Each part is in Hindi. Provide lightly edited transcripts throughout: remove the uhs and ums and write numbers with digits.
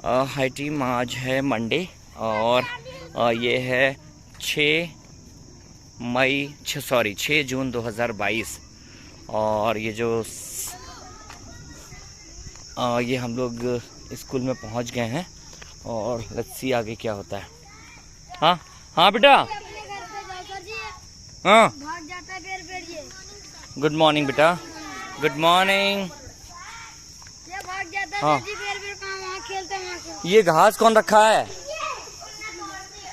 हाई टीम, आज है मंडे और ये है 6 जून 2022 और ये जो ये हम लोग स्कूल में पहुंच गए हैं और लेट्स सी आगे क्या होता है। हाँ हाँ बेटा, हाँ गुड मॉर्निंग बेटा, गुड मॉर्निंग। हाँ ये घास कौन रखा है,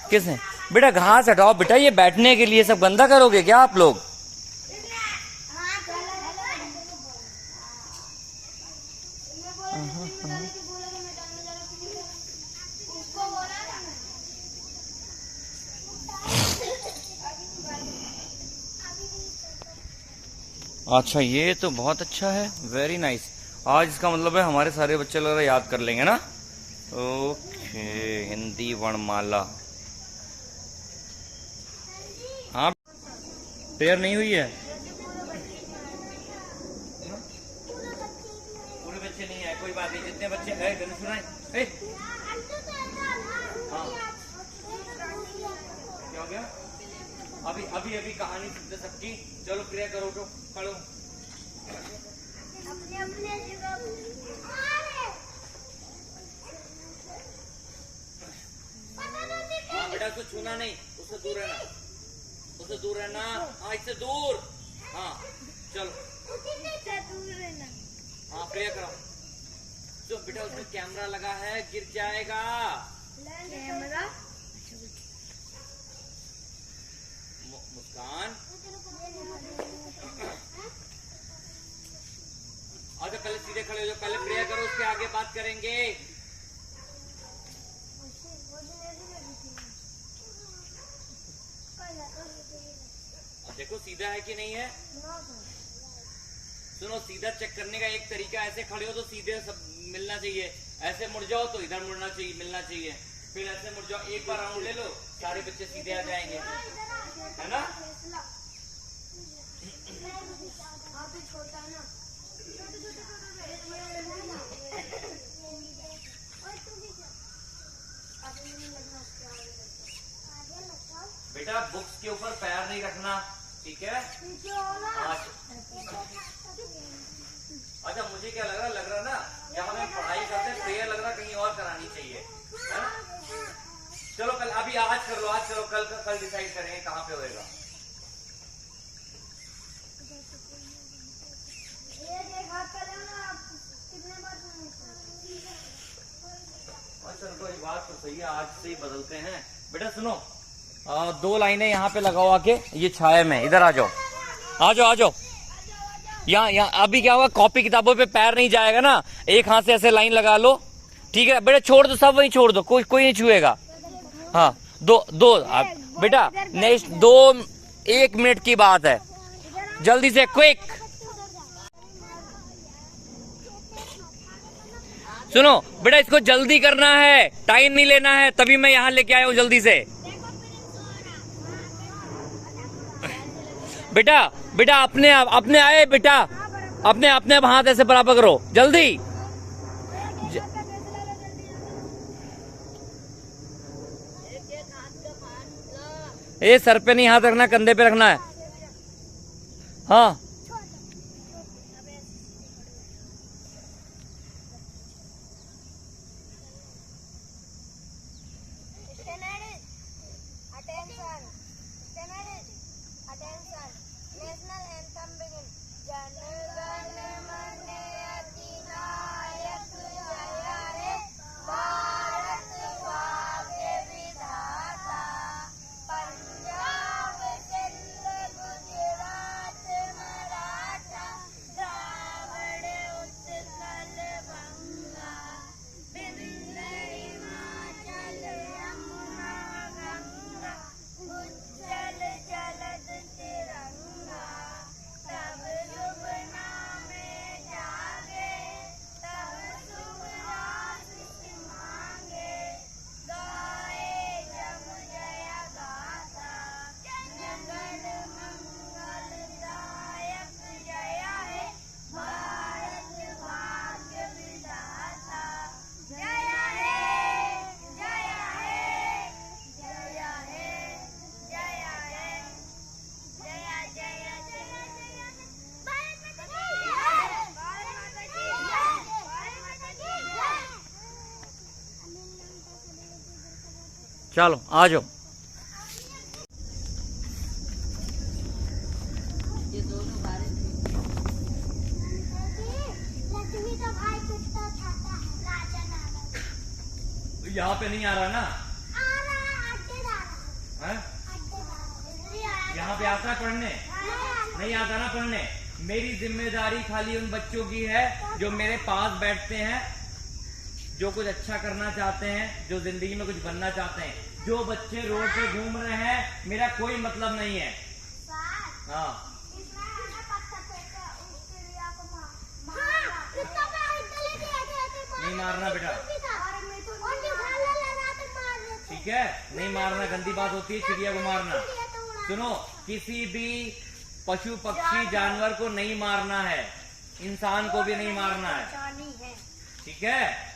किसने? बेटा घास हटाओ बेटा, ये बैठने के लिए सब गंदा करोगे क्या आप लोग? अच्छा ये तो बहुत अच्छा है, वेरी नाइस। आज इसका मतलब है हमारे सारे बच्चे लग रहा है याद कर लेंगे ना। ओके, हिंदी वर्णमाला। हाँ प्रेयर नहीं हुई है, पूरे बच्चे नहीं है, कोई बात नहीं, जितने बच्चे है गन सुनाए। हाँ क्या हो गया? अभी अभी अभी कहानी सुनते सबकी, चलो प्रेयर करो, तो पढ़ो। हाँ बेटा उसको छूना नहीं, उससे दूर रहना, उससे दूर रहना। हाँ इससे दूर, हाँ चलो हाँ प्रेयर करो। तो बेटा उसमें कैमरा लगा है, गिर जाएगा कैमरा। मुस्कान और जो पहले सीधे खड़े हो जाओ, पहले प्रेयर करो, उसके आगे बात करेंगे। देखो सीधा है कि नहीं है। सुनो, सीधा चेक करने का एक तरीका, ऐसे खड़े हो तो सीधे सब मिलना चाहिए, ऐसे मुड़ जाओ तो इधर मुड़ना चाहिए, मिलना चाहिए, फिर ऐसे मुड़ जाओ, एक बार राउंड ले लो, सारे बच्चे सीधे आ जाएंगे, है ना? बेटा बुक्स के ऊपर पैर नहीं रखना, ठीक है? अच्छा मुझे क्या लग रहा ना, यहाँ हमें पढ़ाई करते प्रेयर लग रहा कहीं और करानी चाहिए, है ना? चलो कल, अभी आज कर लो, आज करो, कल डिसाइड करेंगे कहाँ पे होएगा। चलो बात तो सही है, आज से ही बदलते हैं। बेटा सुनो, 2 लाइनें यहाँ पे लगाओ आके, ये छाया में, इधर आ जाओ, आ जाओ, आ जाओ। यहाँ अभी क्या होगा, कॉपी किताबों पे पैर नहीं जाएगा ना, एक हाथ से ऐसे लाइन लगा लो, ठीक है? बेटा छोड़ दो, सब वहीं छोड़ दो, कोई नहीं छुएगा। हाँ दो बेटा नेक्स्ट 1 मिनट की बात है, जल्दी से, क्विक। सुनो बेटा, इसको जल्दी करना है, टाइम नहीं लेना है, तभी मैं यहाँ लेके आया हूँ जल्दी से। बेटा अपने आए बेटा, अपने हाथ ऐसे बराबर करो, जल्दी। ये सर पे नहीं हाथ रखना, कंधे पे रखना है। हाँ चलो आ जाओ। ये दोनों बारिश लक्ष्मी का भाई कुत्ता खाता है राजा नाना। यहाँ पे नहीं आ रहा ना? आ रहा है अड्डेदार हैं? अड्डेदार यहाँ पे आता है पढ़ने? नहीं आता ना पढ़ने। मेरी जिम्मेदारी खाली उन बच्चों की है जो मेरे पास बैठते हैं, जो कुछ अच्छा करना चाहते हैं, जो जिंदगी में कुछ बनना चाहते हैं। जो बच्चे रोड पे घूम रहे हैं मेरा कोई मतलब नहीं है। हाँ नहीं मारना बेटा, ठीक है? नहीं मारना, गंदी बात होती है चिड़िया को मारना। सुनो, किसी भी पशु पक्षी जानवर को नहीं मारना है, इंसान को भी नहीं मारना है, ठीक है?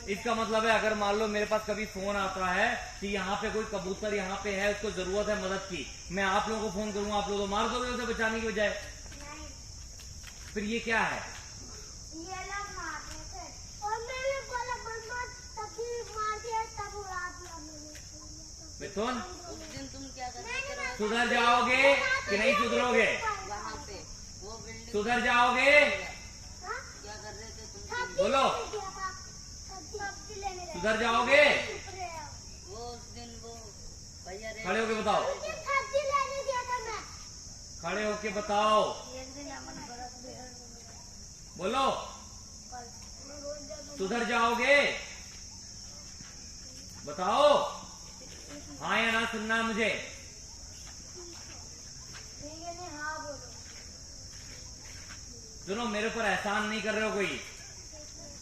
इसका मतलब है अगर मान लो मेरे पास कभी फोन आता है कि यहाँ पे कोई कबूतर यहाँ पे है, उसको जरूरत है मदद की, मैं आप लोगों को फोन करूंगा, आप लोग तो मार दोगे उसे बचाने की बजाय। फिर ये क्या है? ये लोग मारते थे और मैंने बोला बंदा तभी मार दिया, तब उड़ा दिया मैंने। मिथुन, उस दिन तुम क्या करते थे सुधर जाओगे कि नहीं सुधरोगे? वहाँ पे वो बिल्डिंग सुधर जाओगे? क्या कर रहे थे तुम? बोलो, सुधर जाओगे? वो उस दिन वो भैया रे खड़े होके बताओ, खड़े होके बताओ, बोलो, सुधर जाओगे? बताओ, हाँ या ना सुनना है मुझे। सुनो, मेरे ऊपर एहसान नहीं कर रहे हो कोई।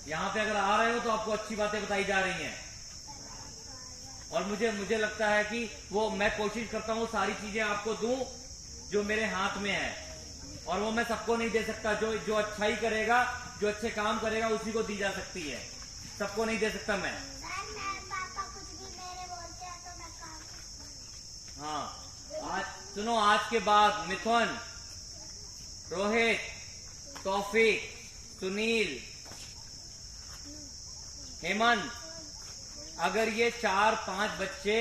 यहाँ पे अगर आ रहे हो तो आपको अच्छी बातें बताई जा रही हैं, और मुझे लगता है कि वो मैं कोशिश करता हूँ सारी चीजें आपको दूं जो मेरे हाथ में है, और वो मैं सबको नहीं दे सकता। जो अच्छाई करेगा, जो अच्छे काम करेगा उसी को दी जा सकती है, सबको नहीं दे सकता मैं। हाँ, आज सुनो, आज के बाद मिथुन, रोहित, तौफीक, सुनील, हेमंत, अगर ये 4-5 बच्चे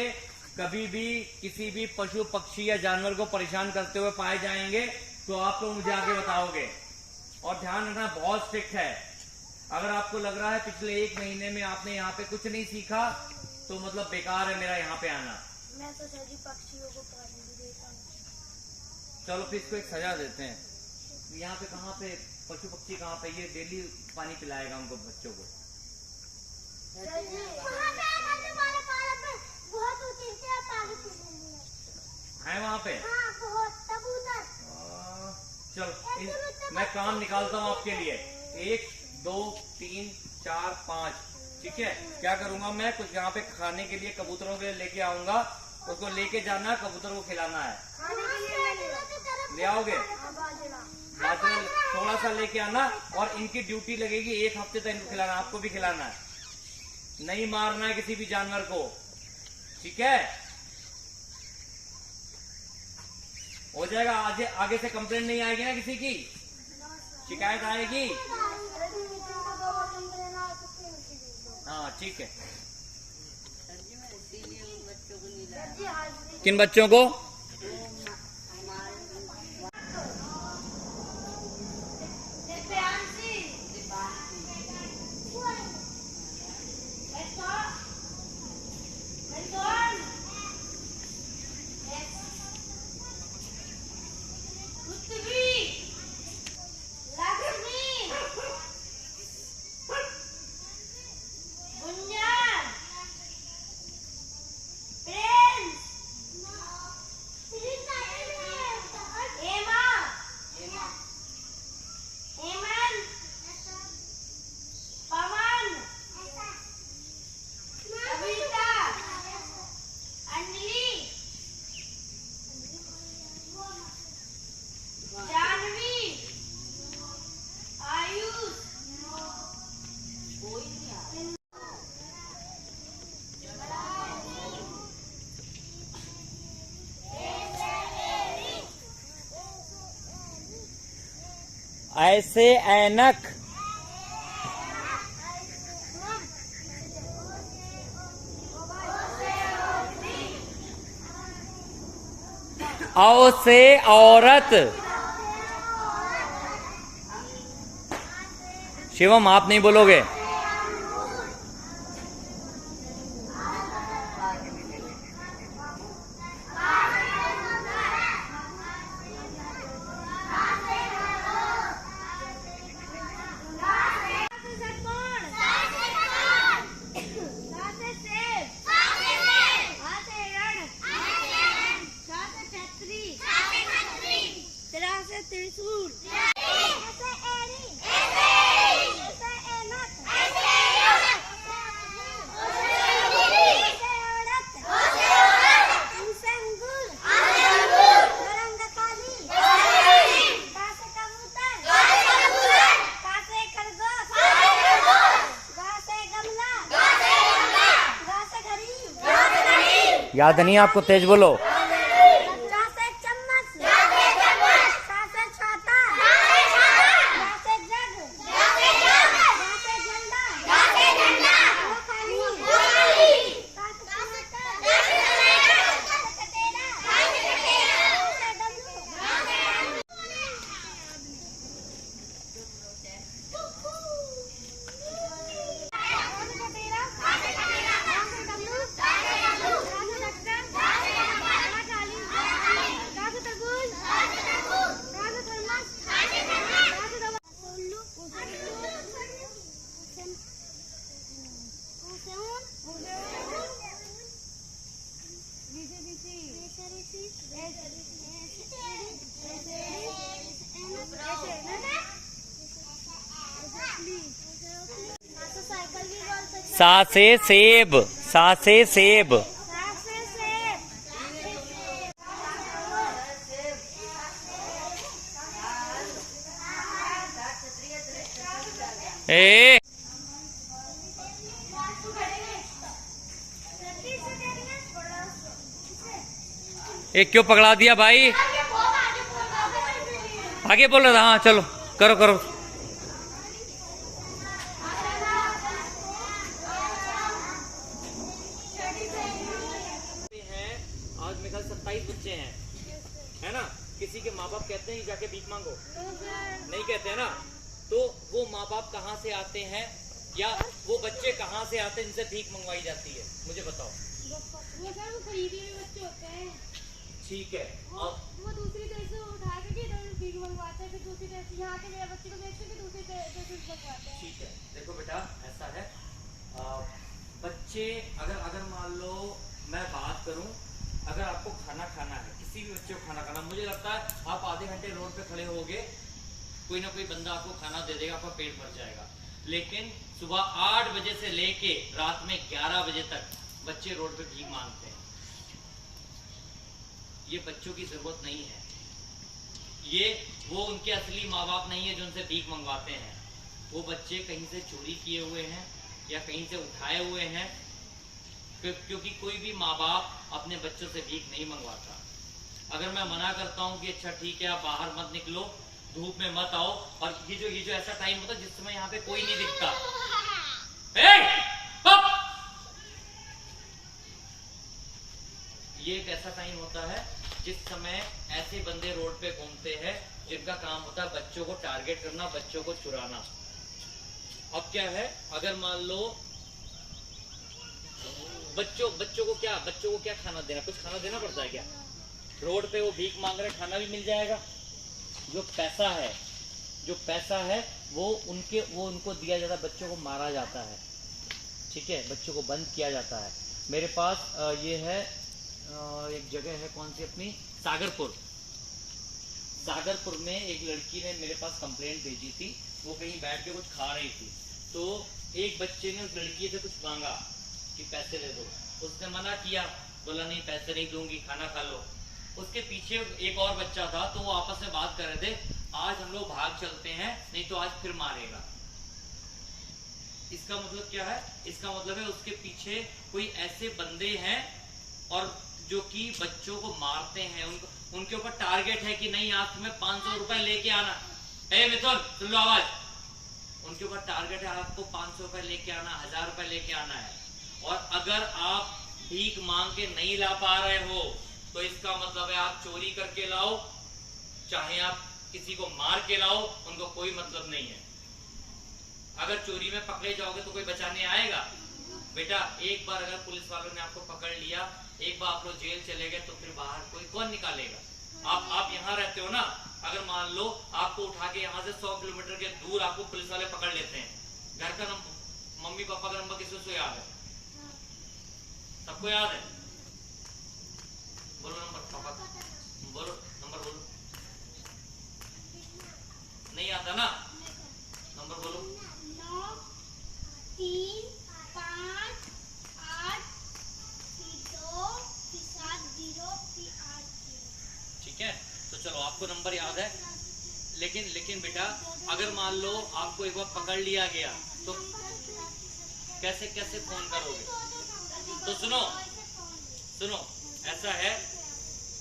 कभी भी किसी भी पशु पक्षी या जानवर को परेशान करते हुए पाए जाएंगे तो आप लोग मुझे आगे बताओगे। और ध्यान रखना, बहुत स्ट्रिक्ट है। अगर आपको लग रहा है पिछले 1 महीने में आपने यहाँ पे कुछ नहीं सीखा तो मतलब बेकार है मेरा यहाँ पे आना। मैं तो सभी पक्षियों को पानी भी देता हूँ। चलो फिर इसको एक सजा देते हैं। यहाँ पे कहाँ पे पशु पक्षी कहाँ पे, ये डेली पानी पिलाएगा उनको, बच्चों को। वहाँ पे हमारे पार्क में बहुत ऊंचे से पानी पीने है वहाँ पे। हाँ, बहुत कबूतर। चलो मैं काम निकालता हूँ आपके लिए। 1 2 3 4 5, ठीक है? क्या करूंगा मैं, कुछ यहाँ पे खाने के लिए कबूतरों के लिए लेके आऊंगा, उसको लेके जाना, कबूतर को खिलाना है। ले आओगे? बाजरा थोड़ा सा लेके आना, और इनकी ड्यूटी लगेगी 1 हफ्ते तक इनको खिलाना, आपको भी खिलाना है। नहीं मारना है किसी भी जानवर को, ठीक है? हो जाएगा। आगे से कंप्लेंट नहीं आएगी ना, किसी की शिकायत आएगी? हाँ ठीक है। सर जी मैं इसीलिए उन बच्चों को नहीं लाया। किन बच्चों को? ऐसे ऐनक, औ से औरत। शिवम आप नहीं बोलोगे। त्रिशूल याद नहीं आपको, तेज बोलो। सा से सेब, सा से सेब। ए क्यों पकड़ा दिया भाई? आगे बोल रहा था। हाँ चलो करो करो। आज मेरे ख्याल 27 बच्चे हैं, है ना? किसी के माँ बाप कहते हैं जाके भीख मांगो, नहीं कहते हैं ना? तो वो माँ बाप कहाँ से आते हैं या वो बच्चे कहाँ से आते हैं जिनसे भीख मंगवाई जाती है? मुझे बताओ। वो खरीदे हुए बच्चे होते हैं। ठीक है। वो दूसरी देश से उठा के इधर भीख मंगवाते हैं, फिर दूसरी देश यहाँ के मेरे बच्चे को बेच के दूसरी देश से मंगवाते हैं। ठीक है, देखो बेटा ऐसा है, बच्चे अगर मान लो मैं बात करूं, अगर आपको खाना खाना है, किसी भी बच्चे को खाना खाना, मुझे लगता है आप आधे घंटे रोड पे खड़े होगे, कोई ना कोई बंदा आपको खाना दे देगा, आपका पेट भर जाएगा। लेकिन सुबह 8 बजे से लेके रात में 11 बजे तक बच्चे रोड पे भीख मांगते हैं। ये बच्चों की जरूरत नहीं है, ये वो उनके असली माँ बाप नहीं है जो उनसे भीख मंगवाते हैं। वो बच्चे कहीं से चोरी किए हुए हैं या कहीं से उठाए हुए हैं, क्योंकि कोई भी माँ बाप अपने बच्चों से भीख नहीं मंगवाता। अगर मैं मना करता हूँ कि अच्छा ठीक है आप बाहर मत निकलो, धूप में मत आओ, और ये जो ऐसा टाइम होता है जिस समय यहाँ पे कोई नहीं दिखता, ये एक ऐसा टाइम होता है जिस समय ऐसे बंदे रोड पे घूमते हैं जिनका काम होता है बच्चों को टारगेट करना, बच्चों को चुराना। अब क्या है, अगर मान लो बच्चों को क्या खाना देना, कुछ खाना देना पड़ता है क्या? रोड पे वो भीख मांग रहे, खाना भी मिल जाएगा। जो पैसा है वो उनको दिया जाता है, बच्चों को मारा जाता है, ठीक है, बच्चों को बंद किया जाता है। मेरे पास ये है एक जगह है, कौन सी, अपनी सागरपुर में एक लड़की ने मेरे पास कंप्लेंट भेजी थी। वो कहीं बैठ के कुछ खा रही थी, तो एक बच्चे ने उस लड़की से कुछ मांगा कि पैसे दे दो। उसने मना किया, बोला नहीं पैसे नहीं दूंगी, खाना खा लो। उसके पीछे एक और बच्चा था, तो वो आपस में बात कर रहे थे, आज हम लोग भाग चलते हैं, नहीं तो आज फिर मारेगा। इसका मतलब क्या है? इसका मतलब है उसके पीछे कोई ऐसे बंदे हैं और जो कि बच्चों को मारते हैं, उनके ऊपर टारगेट है कि नहीं आज तुम्हें 500 रुपए लेके आना। ए मिथुन सुन लो आवाज, उनके ऊपर टारगेट है आपको 500 रुपए लेके आना, 1000 रुपए लेके आना है। और अगर आप भीख मांग के नहीं ला पा रहे हो तो इसका मतलब है आप चोरी करके लाओ, चाहे आप किसी को मार के लाओ, उनको कोई मतलब नहीं है। अगर चोरी में पकड़े जाओगे तो कोई बचाने आएगा? बेटा एक बार अगर पुलिस वालों ने आपको पकड़ लिया, एक बार आप लोग जेल चले गए, तो फिर बाहर कोई कौन निकालेगा? आप यहाँ रहते हो ना, अगर मान लो आपको उठा के यहाँ से 100 किलोमीटर के दूर आपको पुलिस वाले पकड़ लेते हैं, घर का नंबर, मम्मी पापा का नंबर किसी को याद है? सबको याद है? बोलो नंबर पापा का, बोलो नंबर, बोलो। नहीं आता ना? नंबर बोलो। 9 3 5 8 2 7 0 8 ठीक है, तो चलो आपको नंबर याद है। लेकिन बेटा अगर मान लो आपको एक बार पकड़ लिया गया तो कैसे फोन करोगे? तो सुनो, ऐसा है,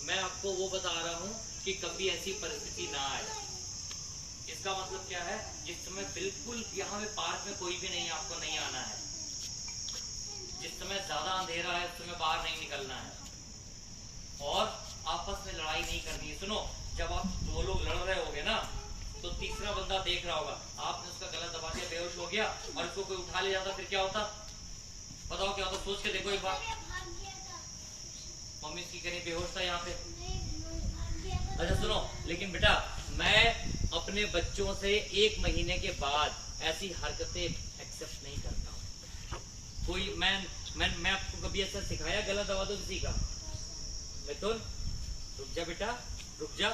मैं आपको वो बता रहा हूँ कि कभी ऐसी परिस्थिति ना आए। इसका मतलब क्या है, जिस समय बिल्कुल यहाँ पे पार्क में कोई भी नहीं है, आपको नहीं आना है। जिस समय ज्यादा अंधेरा है उस समय बाहर नहीं निकलना है, और आपस में लड़ाई नहीं करनी है। सुनो, जब आप दो लोग लड़ रहे होगे ना, तो तीसरा बंदा देख रहा होगा, आपने उसका गला दबा दिया, बेहोश हो गया, और उसको कोई उठा ले जाता, फिर क्या होता? बताओ क्या होता? सोच के देखो एक बार। मम्मी इसकी कहीं बेहोश था यहाँ पे। अच्छा सुनो, लेकिन बेटा मैं अपने बच्चों से 1 महीने के बाद ऐसी हरकतें एक्सेप्ट नहीं करता हूँ। कोई मैं आपको कभी ऐसा सिखाया गला दबा दो किसी का? मिथुन रुक जा बेटा, रुक जा,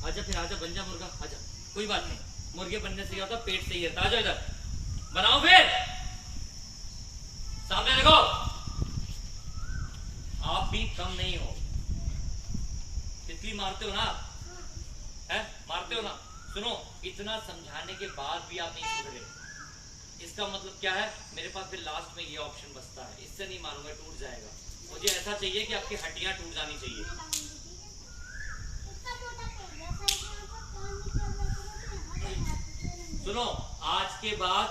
आजा, फिर आजा, बन जा मुर्गा, आजा, कोई बात नहीं, मुर्गे बनने से क्या होता, पेट से ही रहता। आजा इधर, बनाओ, फिर सामने देखो। आप भी कम नहीं हो, तितली मारते हो ना, है मारते हो ना। सुनो, इतना समझाने के बाद भी आप नहीं सुन रहे, इसका मतलब क्या है? मेरे पास फिर लास्ट में ये ऑप्शन बचता है, इससे नहीं मारूंगा, टूट जाएगा। मुझे ऐसा चाहिए कि आपकी हड्डियां टूट जानी चाहिए। सुनो, आज के बाद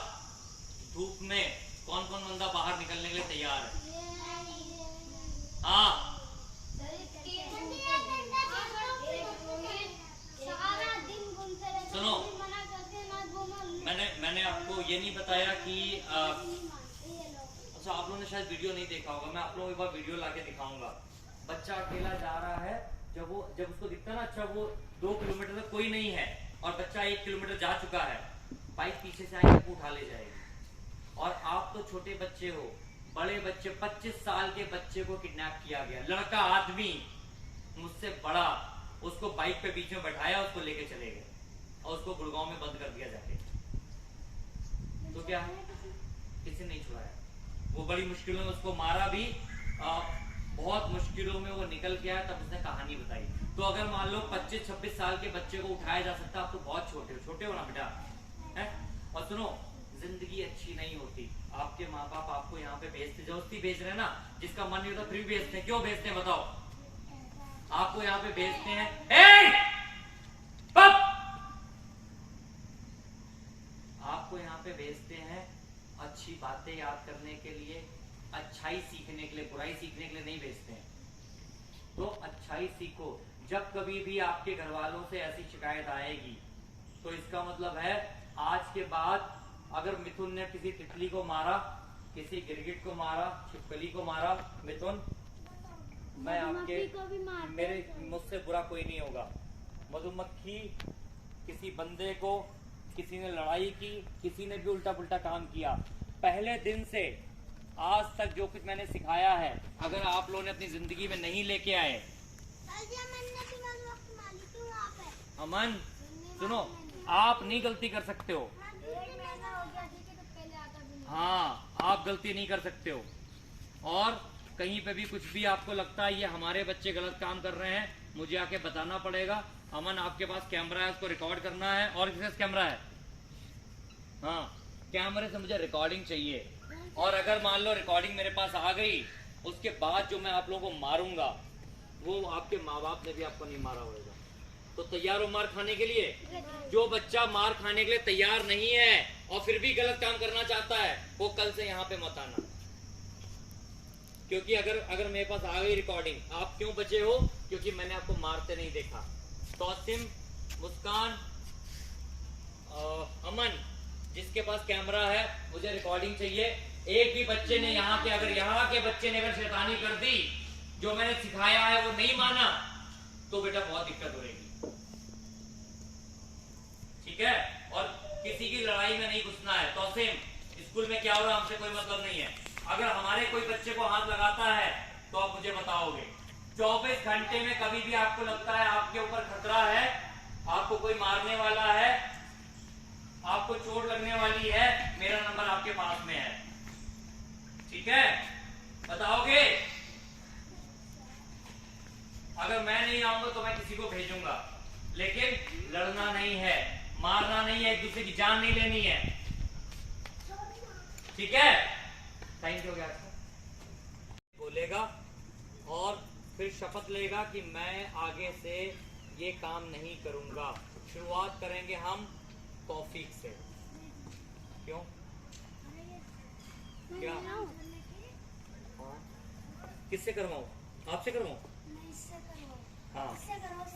धूप में कौन कौन बंदा बाहर निकलने के लिए तैयार है? हाँ, सुनो, मैंने आपको ये नहीं बताया कि अच्छा, आप लोगों ने शायद वीडियो नहीं देखा होगा, मैं आप लोगों को एक बार वीडियो लाके दिखाऊंगा। बच्चा अकेला जा रहा है, जब उसको दिखता है ना, अच्छा वो 2 किलोमीटर तक कोई नहीं है, और बच्चा 1 किलोमीटर जा चुका है, बाइक पीछे से आके उठा ले जाएगी। और आप तो छोटे बच्चे हो, बड़े बच्चे, 25 साल के बच्चे को किडनैप किया गया, लड़का आदमी मुझसे बड़ा, उसको बाइक पे बीच में बैठाया, उसको लेके चले गए, और उसको गुड़गांव में बंद कर दिया जाके। तो क्या किसी नहीं छुड़ाया, वो बड़ी मुश्किलों में उसको मारा भी, बहुत मुश्किलों में वो निकल गया, तब उसने कहानी बताई। तो अगर मान लो 25-26 साल के बच्चे को उठाया जा सकता, आप तो बहुत छोटे हो ना बेटा, है? और सुनो, जिंदगी अच्छी नहीं होती, आपके माँ बाप आपको यहाँ पे भेजते, जबरदस्ती भेज रहे हैं ना, जिसका मन नहीं होता फिर भी भेजते हैं। क्यों भेजते हैं बताओ? आपको यहाँ पे भेजते हैं, आपको यहाँ पे भेजते हैं अच्छी बातें याद करने के लिए, अच्छाई सीखने के लिए, बुराई सीखने के लिए नहीं भेजते हैं। तो अच्छाई सीखो। जब कभी भी आपके घर वालों से ऐसी शिकायत आएगी, तो इसका मतलब है आज के बाद अगर मिथुन ने किसी तितली को मारा, किसी गिरगिट को मारा, छिपकली को मारा, मिथुन मैं आपके, मुझसे बुरा कोई नहीं होगा। मधुमक्खी, किसी बंदे को किसी ने लड़ाई की, किसी ने भी उल्टा पुल्टा काम किया, पहले दिन से आज तक जो कुछ मैंने सिखाया है, अगर आप लोगों ने अपनी जिंदगी में नहीं लेके आए, अमन सुनो, आप नहीं गलती कर सकते हो। हाँ, आप गलती नहीं कर सकते हो। और कहीं पे भी कुछ भी आपको लगता है ये हमारे बच्चे गलत काम कर रहे हैं, मुझे आके बताना पड़ेगा। अमन आपके पास कैमरा है, उसको रिकॉर्ड करना है। और किसके पास कैमरा है? हाँ, कैमरे से मुझे रिकॉर्डिंग चाहिए। और अगर मान लो रिकॉर्डिंग मेरे पास आ गई, उसके बाद जो मैं आप लोगों को मारूंगा, वो आपके माँ बाप ने भी आपको नहीं मारा होगा। तो तैयार हो मार खाने के लिए? जो बच्चा मार खाने के लिए तैयार नहीं है और फिर भी गलत काम करना चाहता है, वो कल से यहाँ पे मत आना। क्योंकि अगर मेरे पास आ गई रिकॉर्डिंग, आप क्यों बचे हो? क्योंकि मैंने आपको मारते नहीं देखा। तौसिम, मुस्कान, अमन, जिसके पास कैमरा है, मुझे रिकॉर्डिंग चाहिए। एक भी बच्चे ने यहाँ के, अगर यहाँ के बच्चे ने अगर शैतानी कर दी, जो मैंने सिखाया है वो नहीं माना, तो बेटा बहुत दिक्कत होगी। ठीक है? और किसी की लड़ाई में नहीं घुसना है। तौसिम, स्कूल में क्या हो रहा है हमसे कोई मतलब नहीं है। अगर हमारे कोई बच्चे को हाथ लगाता है तो आप मुझे बताओगे। 24 घंटे में कभी भी आपको लगता है आपके ऊपर खतरा है, आपको कोई मारने वाला है, आपको चोट लगने वाली है, मेरा नंबर आपके पास में है। ठीक है? बताओगे? अगर मैं नहीं आऊंगा तो मैं किसी को भेजूंगा, लेकिन लड़ना नहीं है, मारना नहीं है, एक दूसरे की जान नहीं लेनी है। ठीक है? Thank you. बोलेगा और फिर शपथ लेगा कि मैं आगे से ये काम नहीं करूंगा। शुरुआत करेंगे हम तौफीक से। क्यों? क्या? हाँ? किससे करवाऊं? आपसे करवाऊं? हाँ,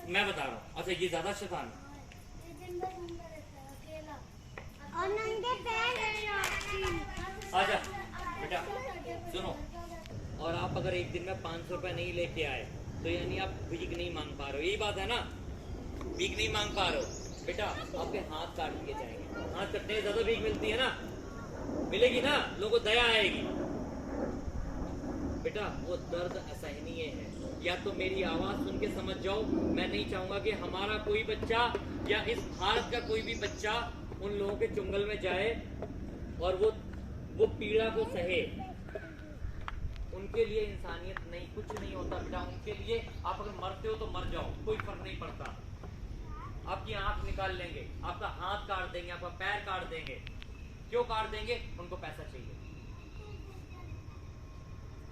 मैं बता रहा हूँ। अच्छा, ये ज्यादा शैतान है। और नंगे पैर आजा बेटा, सुनो। और आप अगर एक दिन में 500 रुपए नहीं लेके आए तो यानी आप भीख नहीं मांग पा रहे हो, यही बात है ना? भीख नहीं मांग पा रहे हो बेटा, आपके हाथ काट दिए जाएंगे। हाथ कटने से ज्यादा भीख मिलती है ना? मिलेगी ना? लोगों को दया आएगी। बेटा वो दर्द असहनीय है। या तो मेरी आवाज सुन के समझ जाओ। मैं नहीं चाहूंगा कि हमारा कोई बच्चा या इस भारत का कोई भी बच्चा उन लोगों के चुंगल में जाए और वो पीड़ा को सहे। उनके लिए इंसानियत नहीं, कुछ नहीं होता बेटा। उनके लिए आप अगर मरते हो तो मर जाओ, कोई फर्क नहीं पड़ता। आपकी आंख निकाल लेंगे, आपका हाथ काट देंगे, आपका पैर काट देंगे। क्यों काट देंगे? उनको पैसा चाहिए।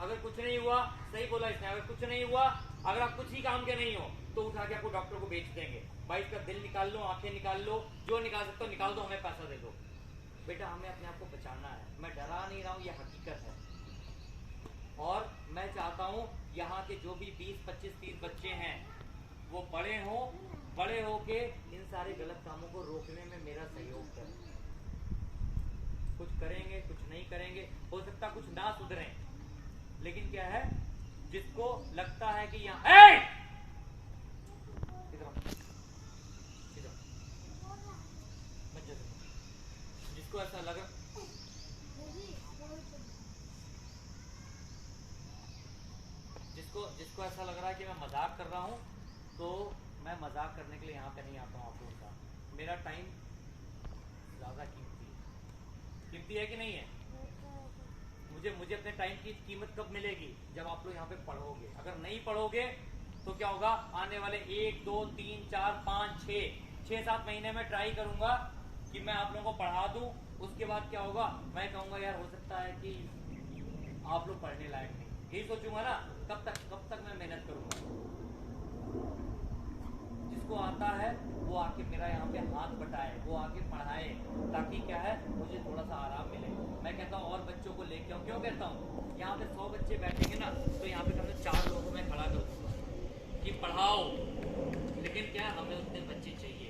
अगर कुछ नहीं हुआ, सही बोला इसने, अगर कुछ नहीं हुआ, अगर आप कुछ ही काम के नहीं हो तो उठा के आपको डॉक्टर को बेच देंगे। भाई इसका दिल निकाल लो, आंखें निकाल लो, जो निकाल सकते हो निकाल दो, हमें पैसा दे दो। बेटा हमें अपने आप को बचाना है। मैं डरा नहीं रहा हूँ, ये हकीकत है। और मैं चाहता हूँ यहाँ के जो भी 20, 25, 30 बच्चे हैं वो बड़े हों, बड़े होके इन सारे गलत कामों को रोकने में मेरा सहयोग करें। कुछ करेंगे, कुछ नहीं करेंगे, हो सकता कुछ ना सुधरें, लेकिन क्या है, जिसको लगता है कि यहाँ जिसको ऐसा लगा, जिसको ऐसा लग रहा है कि मैं मजाक कर रहा हूँ, तो मैं मजाक करने के लिए यहाँ पे नहीं आता हूँ आप लोगों का। मेरा टाइम ज्यादा कीमती है कि नहीं है? मुझे अपने टाइम की कीमत कब मिलेगी? जब आप लोग यहाँ पे पढ़ोगे। अगर नहीं पढ़ोगे तो क्या होगा? आने वाले 1, 2, 3, 4, 5, 6-7 महीने में ट्राई करूंगा कि मैं आप लोगों को पढ़ा दूं। उसके बाद क्या होगा? मैं कहूंगा यार हो सकता है कि आप लोग पढ़ने लायक नहीं। यही सोचूंगा ना। कब तक मैं मेहनत करूंगा? जिसको आता है वो आके मेरा यहाँ पे हाथ बटाए, वो आके पढ़ाए, ताकि क्या है, मुझे थोड़ा सा आराम मिले। मैं कहता हूँ और बच्चों को लेके आऊँ। क्यों कहता हूँ? यहाँ पे 100 बच्चे बैठेंगे ना, तो यहाँ पे कम से 4 लोगों में खड़ा कर दूंगा कि पढ़ाओ। लेकिन क्या, हमें उतने बच्चे चाहिए।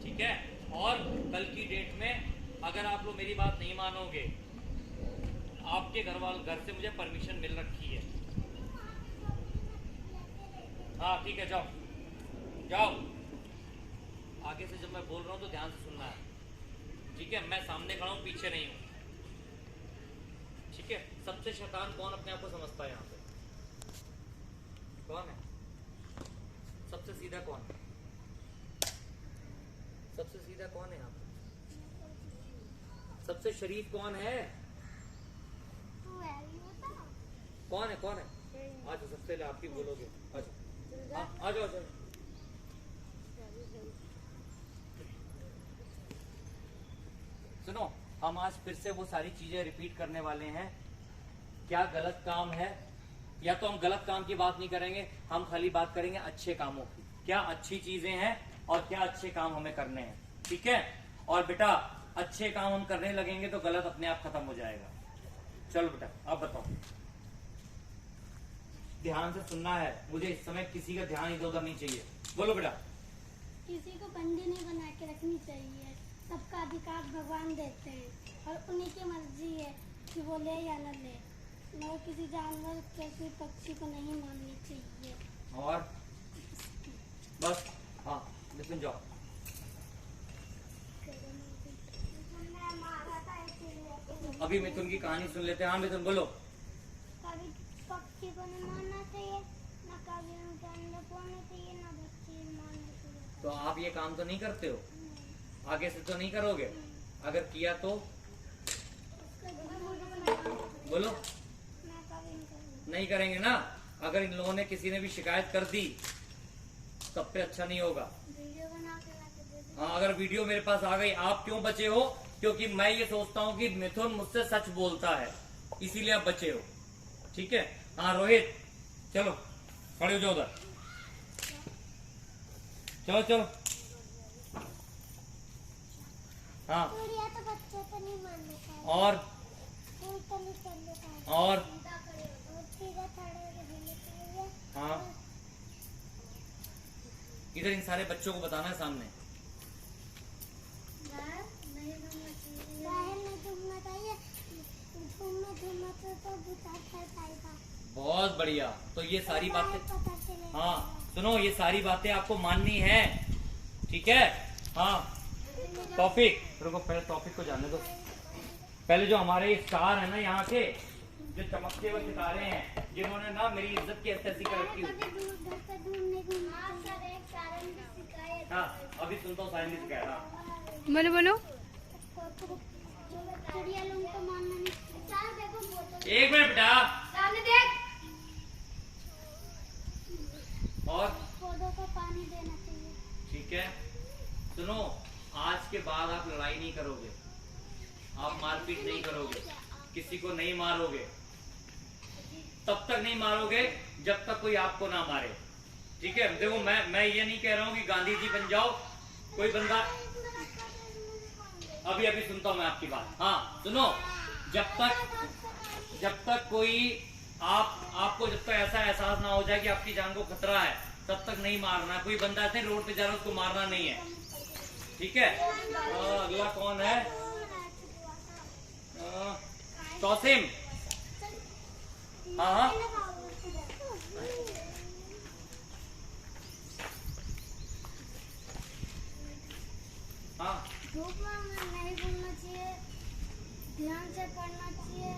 ठीक है? और कल की डेट में अगर आप लोग मेरी बात नहीं मानोगे, आपके घर से मुझे परमिशन मिल रखी है। हाँ ठीक है, जाओ। आगे से जब मैं बोल रहा हूँ तो ध्यान से सुनना है। ठीक है? मैं सामने खड़ा हूँ, पीछे नहीं हूँ। ठीक है? सबसे शैतान कौन अपने आप को समझता है यहाँ पे? कौन है सबसे सीधा? कौन है सबसे सीधा? कौन है यहाँ पे? सबसे शरीफ कौन है? कौन है? आज सबसे पहले आप ही बोलोगे। आ जाओ। सुनो, हम आज फिर से वो सारी चीजें रिपीट करने वाले हैं। क्या गलत काम है, या तो हम गलत काम की बात नहीं करेंगे, हम खाली बात करेंगे अच्छे कामों की। क्या अच्छी चीजें हैं और क्या अच्छे काम हमें करने हैं। ठीक है? और बेटा अच्छे काम हम करने लगेंगे तो गलत अपने आप खत्म हो जाएगा। चलो बेटा आप बताओ। ध्यान से सुनना है, मुझे इस समय किसी का ध्यान इधर उधर नहीं चाहिए। बोलो बेटा। किसी को बंदी नहीं बना के रखनी चाहिए, सबका अधिकार भगवान देते हैं और उन्हीं की मर्जी है कि वो ले या न ले, मगर किसी जानवर किसी पक्षी को नहीं मारनी चाहिए। और बस, हाँ मिथुन जाओ। अभी मिथुन की कहानी सुन लेते हैं। हाँ मिथुन बोलो। कभी पक्षी को नहीं मारना चाहिए, न कभी उनके अंडे फोड़ने चाहिए, न बच्चे मारने चाहिए। तो आप ये काम तो नहीं करते हो, आगे से तो नहीं करोगे? अगर किया तो बोलो। मैं कभी नहीं करूँगी। नहीं करेंगे ना? अगर इन लोगों ने किसी ने भी शिकायत कर दी तब पे अच्छा नहीं होगा। वीडियो बना के ला के दे दे। हाँ, अगर वीडियो मेरे पास आ गई, आप क्यों बचे हो? क्योंकि मैं ये सोचता हूँ कि मिथुन मुझसे सच बोलता है, इसीलिए आप बचे हो। ठीक है? हाँ रोहित, चलो खड़े हो जाओ उधर, चलो चलो। हाँ, चिड़िया तो बच्चे को नहीं मारना चाहिए, और फूल तो नहीं करना चाहिए, और सीधा खड़े रहने चाहिए। हाँ, इधर इन सारे बच्चों को बताना है सामने। बाहर नहीं घूमना चाहिए, घूमना तो बुखार फैलाएगा। बहुत बढ़िया। तो ये सारी बातें, पता चलेगा। हाँ सुनो, ये सारी बातें आपको माननी है, ठीक है? हाँ, टॉपिक रुको, पहले टॉपिक को जानने दो। पहले जो हमारे स्टार है ना यहाँ के, जो चमकते हुए सितारे हैं, जिन्होंने ना मेरी इज्जत की ऐसी कर रखी हुई। हाँ, अभी सुनता हूँ साइंस कह रहा। बोलो बोलो। चिड़िया लोगों को मारना नहीं। चार देखो बोतल। एक मिनट बेटा। सामने देख। और पौधों को पानी देना चाहिए। ठीक है, सुनो, आज के बाद आप लड़ाई नहीं करोगे, आप मारपीट नहीं करोगे, किसी को नहीं मारोगे, तब तक नहीं मारोगे जब तक कोई आपको ना मारे। ठीक है? देखो, मैं ये नहीं कह रहा हूँ कि गांधी जी बन जाओ, कोई बंदा। अभी सुनता हूँ मैं आपकी बात। हाँ सुनो, जब तक कोई आपको जब तक ऐसा एहसास ना हो जाए कि आपकी जान को खतरा है, तब तक नहीं मारना। कोई बंदा ऐसे रोड पे जा रहा है, उसको मारना नहीं है। ठीक है? अगला कौन है? तौसीम। हाँ हाँ, हाँ धूप में नहीं घूमना चाहिए, ध्यान से पढ़ना चाहिए,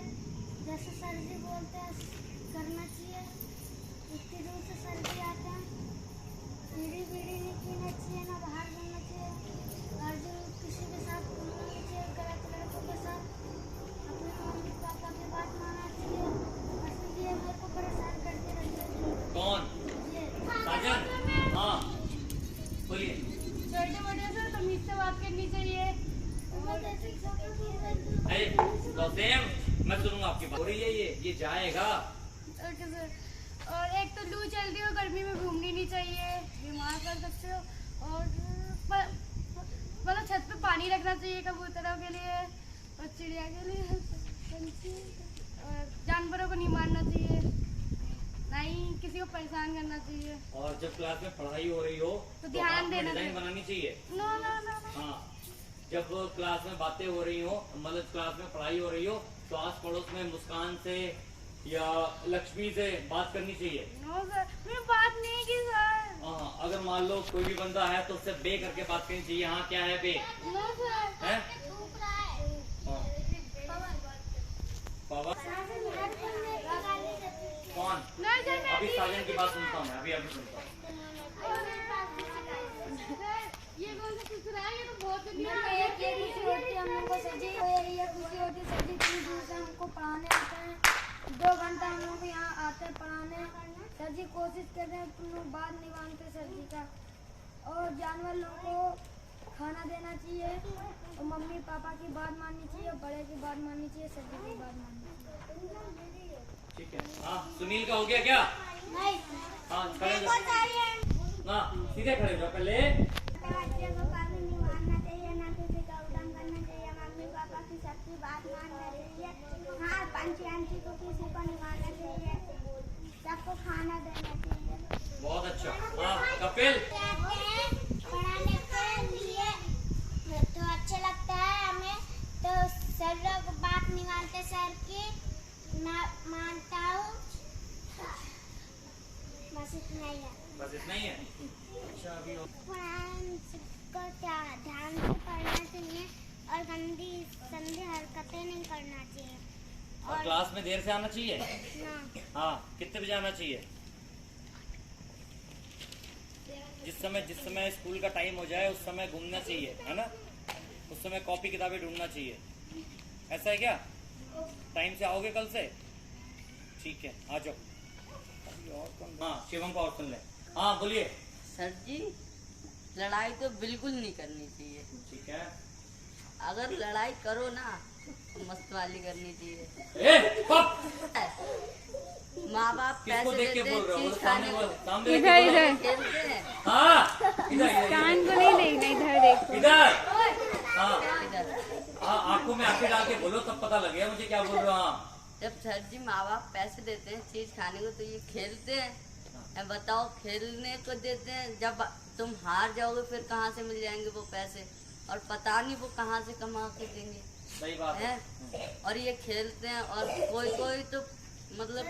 जैसे सर जी बोलते हैं करना चाहिए। इतनी दूर से सर जी आते हैं, बीड़ी नहीं पीना चाहिए, ना बाहर घूमना चाहिए, और जो किसी के साथ घूमना नहीं चाहिए, गलत लड़कों के साथ। अपने मम्मी पापा की बात मानना चाहिए, इसलिए मेरे को परेशान करते रहते हैं। कौन? ये साजन। हाँ बोलिए। छोटे मोटे से तमीज से बात करनी चाहिए। तौसीम, मैं सुनूंगा आपकी बात। हो रही है ये जाएगा। Okay sir. और एक तो लू चल रही हो, गर्मी में घूमनी नहीं चाहिए, बीमार पड़ सकते हो। और मतलब छत पे पानी रखना चाहिए कबूतरों के लिए और चिड़िया के लिए, पंछी और जानवरों को नहीं मारना चाहिए, ना ही किसी को परेशान करना चाहिए। और जब क्लास में पढ़ाई हो रही हो तो ध्यान आपको देना डिजाइन चाहिए। बनानी चाहिए। No no no no. हाँ, जब क्लास में बातें हो रही हो, मतलब क्लास में पढ़ाई हो रही हो, तो आस पड़ोस में मुस्कान से या लक्ष्मी से बात करनी चाहिए। नो सर, मैंने बात नहीं की सर। हाँ, अगर मान लो कोई भी बंदा है तो उससे बे करके बात करनी चाहिए। हाँ, क्या है बे? No sir. है? धूप रहा है। हाँ, पावर। कौन? नहीं सर, मैं अभी साजन की बात सुनता हूँ मैं, अभी सुनता हूँ। ये कौन सा ससुराल है? ये तो बहुत दुनिया मैं ये खुशी होती है हम लोग को सर जी, ये खुशी होती है सर जी, इतनी दूर से हमको पढ़ाने आते हैं, 2 घंटा हम लोग यहाँ आते हैं पढ़ाने। सर जी कोशिश करते हैं, तुम लोग बात नहीं मानते सर जी का। और जानवर लोगों को खाना देना चाहिए, और मम्मी पापा की बात माननी चाहिए, और बड़े की बात माननी चाहिए, सर जी की बात माननी चाहिए। ठीक है। हाँ, सुनील का हो गया क्या? नहीं, हाँ, खड़े हो जाओ। हाँ, सीधे खड़े हो जाओ पहले। बच्चे को कभी नहीं मारना चाहिए, ना किसी का उल्लंघन करना चाहिए, मम्मी पापा की सबकी बात मानना चाहिए। हाँ, पंछी आंटी को किसी को नहीं मारना चाहिए, सबको खाना खाना देना चाहिए। बहुत अच्छा। हाँ कपिल। पढ़ाने के लिए तो अच्छा लगता है हमें, तो सर लोग बात नहीं मानते सर की, ना मानता हूँ, बस इतना ही है। बस इतना ही है। अच्छा अभी को क्या ध्यान से पढ़ना चाहिए और गंदी संदी हरकतें नहीं करना चाहिए। और क्लास में देर से आना चाहिए। ना हाँ कितने बजे आना चाहिए? जिस समय स्कूल का टाइम हो जाए उस समय घूमना चाहिए, है ना? उस समय कॉपी किताबें ढूंढना चाहिए। ऐसा है क्या? टाइम से आओगे कल से? ठीक है आ जाओ। अभी और कौन? हाँ शिवम को और सुन ले। हाँ बोलिए। सर जी, लड़ाई तो बिल्कुल नहीं करनी चाहिए। ठीक है। अगर लड़ाई करो ना तो मस्त वाली करनी चाहिए। ए, पप! माँ बाप किसको पैसे देख के देते बोल हैं रहे हो? चीज बोलो, खाने सामने को, बोलो, सामने देख के इधर बोलो। इधर खेलते हैं हाँ इधर कान को नहीं देखना, इधर देखो। इधर। हाँ इधर। हाँ आंखों में आंखें डाल के बोलो तब पता लगेगा मुझे क्या बोल रहे हो। हाँ जब सर जी माँ बाप पैसे देते हैं चीज खाने को तो ये खेलते हैं। अब बताओ, खेलने को देते हैं, जब तुम हार जाओगे फिर कहाँ से मिल जाएंगे वो पैसे, और पता नहीं वो कहाँ से कमा के देंगे, सही बात है। है? और ये खेलते हैं, और कोई कोई तो मतलब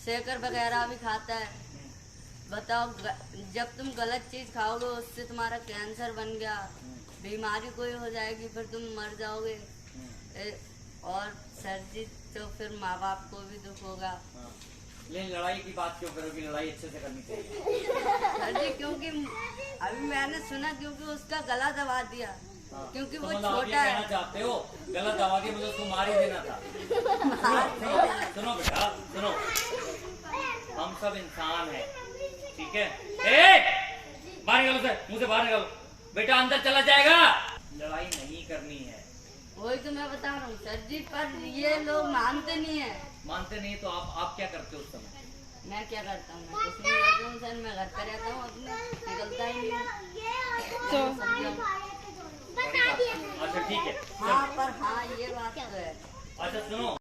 शेकर वगैरह भी खाता है। बताओ, जब तुम गलत चीज खाओगे उससे तुम्हारा कैंसर बन गया, बीमारी कोई हो जाएगी, फिर तुम मर जाओगे। और सर जी तो फिर माँ बाप को भी दुख होगा। हाँ। लेकिन लड़ाई की बात क्यों करोगी? लड़ाई अच्छे से करनी चाहिए। सर जी क्योंकि अभी मैंने सुना, क्योंकि उसका गला दबा दिया, हाँ। क्योंकि तो वो मतलब आप ये छोटा कहना है। चाहते हो गलत दवा के मतलब उसको मार ही देना था? सुनो बेटा सुनो, हम सब इंसान हैं, ठीक है? बाहर निकालो सर, मुंह से बाहर निकालो। बेटा अंदर चला जाएगा। लड़ाई नहीं करनी है। वही तो मैं बता रहा हूँ सर जी, पर ये लोग मानते नहीं है। मानते नहीं तो आप क्या करते हो उस समय? मैं क्या करता हूँ, मैं कुछ नहीं करता हूँ सर, मैं घर पे रहता हूँ अपने, निकलता ही नहीं हूँ। तो अच्छा ठीक है। हाँ पर हाँ ये बात तो है। अच्छा सुनो,